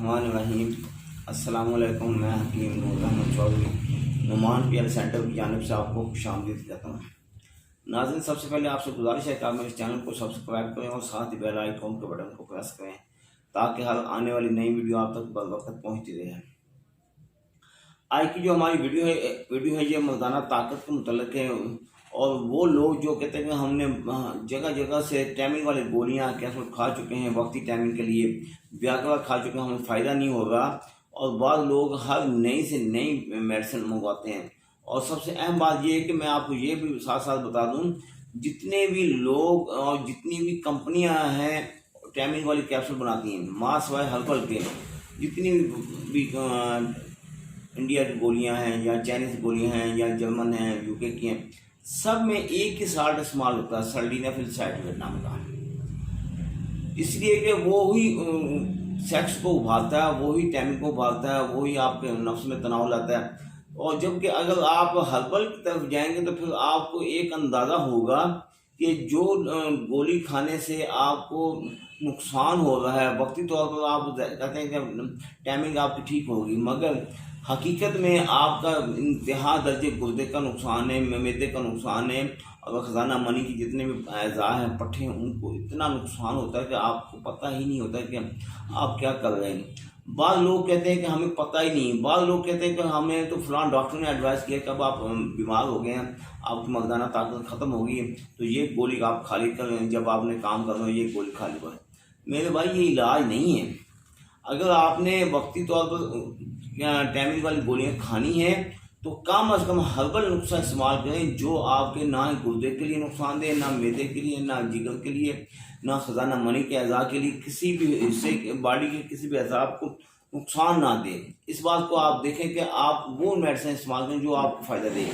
बिस्मिल्लाहिर्रहमानिर्रहीम। अस्सलाम वालेकुम। मैं हकीम नूर अहमद चौधरी नुमान पीएल सेंटर की जानिब से आपको खुशामदीद कहता हूँ। नाज़रीन, सबसे पहले आपसे गुजारिश है कि आप मेरे चैनल को सब्सक्राइब करें और साथ ही बेल आइकन के बटन को प्रेस करें ताकि हर आने वाली नई वीडियो आप तक बर वक्त पहुँचती रहे। आज की जो हमारी वीडियो है ये मर्दाना ताकत के मुतल्लिक़ है। और वो लोग जो कहते हैं कि हमने जगह जगह से टाइमिंग वाली गोलियां कैप्सूल खा चुके हैं, वक्ती टाइमिंग के लिए व्याग्रा खा चुके हैं, हमें फ़ायदा नहीं होगा। और बाद लोग हर नई से नई मेडिसिन मंगवाते हैं। और सबसे अहम बात ये है कि मैं आपको ये भी साथ साथ बता दूं, जितने भी लोग और जितनी भी कंपनियां हैं टाइमिंग वाली कैप्सूल बनाती हैं, माँ सवाए हर्बल के, जितनी भी इंडिया की गोलियां हैं या चाइनीज़ गोलियां हैं या जर्मन हैं, यूके की हैं, सब में एक ही साल्ट इस्तेमाल होता है, सल्डीनाफिल साइट्रेट नाम का। इसलिए कि वो ही सेक्स को उभारता है, वो ही टाइमिंग को उभारता है, वो ही आपके नफ्स में तनाव लाता है। और जबकि अगर आप हर्बल की तरफ जाएंगे तो फिर आपको एक अंदाज़ा होगा कि जो गोली खाने से आपको नुकसान हो रहा है, वक्ती तौर पर आप कहते हैं कि टाइमिंग आपकी ठीक होगी, मगर हकीकत में आपका इंतहा दर्जे गुर्दे का नुकसान है, मैदे का नुकसान है, और ख़जाना मनी की जितने भी अज़ा हैं, पट्टे हैं, उनको इतना नुकसान होता है कि आपको पता ही नहीं होता कि आप क्या कर रहे हैं। बाद लोग कहते हैं कि हमें पता ही नहीं, बाद लोग कहते हैं कि हमें तो फलां डॉक्टर ने एडवाइस किया, कब आप बीमार हो गए हैं, आपकी मर्दाना ताकत ख़त्म हो गई है तो ये गोली आप खाली करें, जब आपने काम करना हो ये गोली खाली करें। मेरे भाई ये इलाज नहीं है। अगर आपने वक्ती तौर पर टाइमिंग वाली गोलियां खानी है तो कम अज़ कम हर्बल नुस्खा इस्तेमाल करें जो आपके ना ही गुर्दे के लिए नुकसान दे, ना मैदे के लिए, ना जिगर के लिए, ना ख़जाना मनी के अज़ा के लिए, किसी भी हिस्से बॉडी के किसी भी अज़ा को नुकसान ना दे। इस बात को आप देखें कि आप वो मेडिसिन इस्तेमाल करें जो आपको फ़ायदा दे।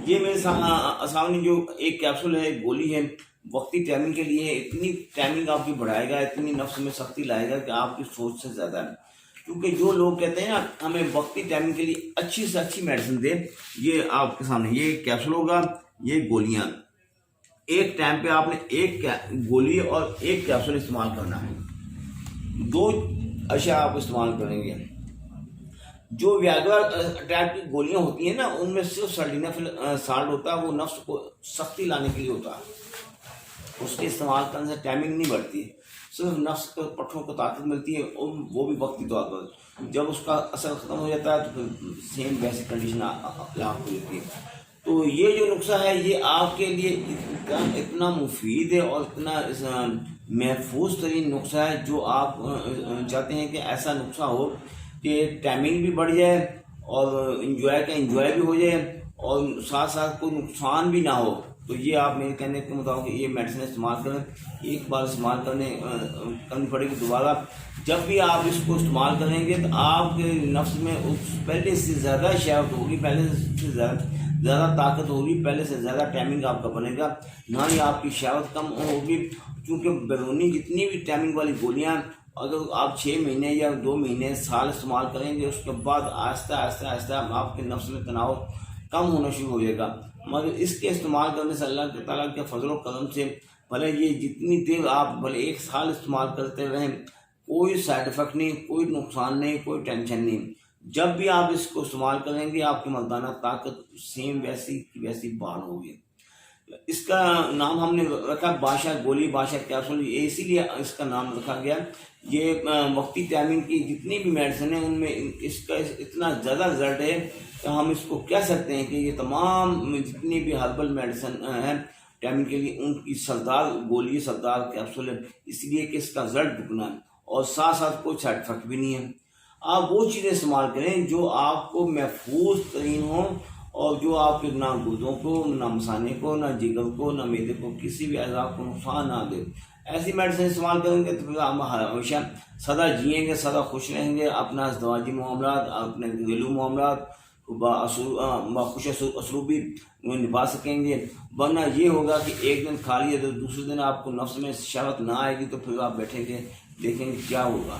ये मेरे सामने जो एक कैप्सूल है, गोली है, वक्ती टाइमिंग के लिए इतनी टाइमिंग आपकी बढ़ाएगा, इतनी नफ्स में सख्ती लाएगा कि आपकी सोच से ज़्यादा है। क्योंकि जो लोग कहते हैं ना हमें वक्ती टाइमिंग के लिए अच्छी से अच्छी मेडिसिन दे, ये आपके सामने ये कैप्सूल होगा, ये गोलियां। एक टाइम पे आपने एक गोली और एक कैप्सूल इस्तेमाल करना है। दो अशिया आप इस्तेमाल करेंगे। जो व्याग्रा टाइप की गोलियां होती हैं ना, उनमें सिर्फ सल्डीनाफिल साल्ट होता है, वो नफ्स को सख्ती लाने के लिए होता है। उसके इस्तेमाल करने से टाइमिंग नहीं बढ़ती, सिर्फ नफ्स के पट्टों को ताकत मिलती है, और वो भी वक्ती तौर पर। जब उसका असर ख़त्म हो जाता है तो फिर सेम वैसी कंडीशन आपको होती है। तो ये जो नुस्खा है ये आपके लिए इतना मुफीद है और इतना महफूज तरीन नुस्खा है, जो आप चाहते हैं कि ऐसा नुस्खा हो कि टाइमिंग भी बढ़ जाए और इंजॉय भी हो जाए और साथ साथ कोई नुकसान भी ना हो। तो ये आप मेरे कहने के मुताबिक ये मेडिसिन इस्तेमाल करें। एक बार इस्तेमाल करनी पड़ेगी दोबारा। जब भी आप इसको इस्तेमाल करेंगे तो आपके नफ्स में उस पहले से ज़्यादा शहावत होगी, पहले से ज़्यादा ताकत होगी, पहले से ज़्यादा टाइमिंग आपका बनेगा, ना ही आपकी शहावत कम होगी। क्योंकि बैरूनी जितनी भी टाइमिंग वाली गोलियाँ अगर आप 6 महीने या 2 महीने साल इस्तेमाल करेंगे, उसके बाद आहिस्ता आहिस्ता आहिस्ता आपके नफ्स में तनाव कम होना शुरू हो जाएगा। मगर इसके इस्तेमाल करने से अल्लाह ताला के फजल और करम से भले ये जितनी देर आप भले 1 साल इस्तेमाल करते रहें, कोई साइड इफ़ेक्ट नहीं, कोई नुकसान नहीं, कोई टेंशन नहीं। जब भी आप इसको इस्तेमाल करेंगे आपकी मर्दाना ताकत सेम वैसी की वैसी बहाल होगी। इसका नाम हमने रखा बादशाह गोली, बादशाह कैप्सूल, ये इसीलिए इसका नाम रखा गया। ये वक्ती टाइमिंग की जितनी भी मेडिसिन है उनमें इसका इतना ज़्यादा रिजल्ट है कि हम इसको कह सकते हैं कि ये तमाम जितनी भी हर्बल मेडिसिन हैं टाइमिंग के लिए उनकी सरदार गोली, सरदार कैप्सूल है, इसलिए कि इसका रिजल्ट दुगना है और साथ साथ कोई साइड इफेक्ट भी नहीं है। आप वो चीज़ें इस्तेमाल करें जो आपको महफूज तरीन हो और जो आपके ना गुर्दों को, ना मसाने को, ना जिगर को, ना मैदे को, किसी भी अज़ा को नुकसान ना दे। ऐसी मेडिसिन इस्तेमाल करेंगे तो फिर हम हमेशा सदा जिएंगे, सदा खुश रहेंगे, अपना ज़वाजी मामलात, अपने घरेलू मामलात खुश असलूबी निभा सकेंगे। वरना ये होगा कि एक दिन खा लिया तो दूसरे दिन आपको नफ्स में शहावत ना आएगी, तो फिर आप बैठेंगे देखेंगे क्या होगा।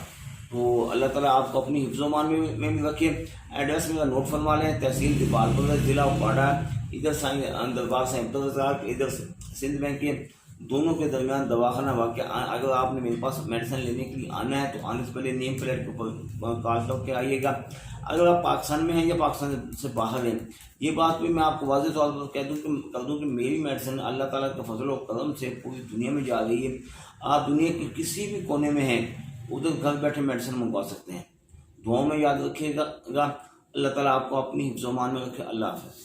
तो अल्लाह ताला आपको अपनी हिफ्ज़-ओ-मान में भी रखे। एड्रेस मेरा नोट फरमा लें, तहसील दीपालपुर, ज़िला उपाड़ा, इधर साईं दरबार साईं अब्दुल रज़ाक, इधर सिंध बैंक के دونوں کے درمیان دواخانہ واقع۔ اگر آپ نے میرے پاس میڈیسن لینے کے لیے آنا ہے تو آنے سے پہلے نیم پلیٹ کے اوپر کال کر کے آئیے گا۔ اگر آپ پاکستان میں ہیں یا پاکستان سے باہر ہیں، یہ بات بھی میں آپ کو واضح طور پر کر دوں کہ میری میڈیسن اللہ تعالیٰ کے فضل و کرم سے پوری دنیا میں جا رہی ہے۔ آپ دنیا کے کسی بھی کونے میں ہیں، ادھر گھر بیٹھے میڈیسن منگوا سکتے ہیں۔ دعاؤں میں یاد رکھیے گا۔ اللہ تعالیٰ آپ کو اپنی حفظ و امان میں رکھے۔ اللہ حافظ۔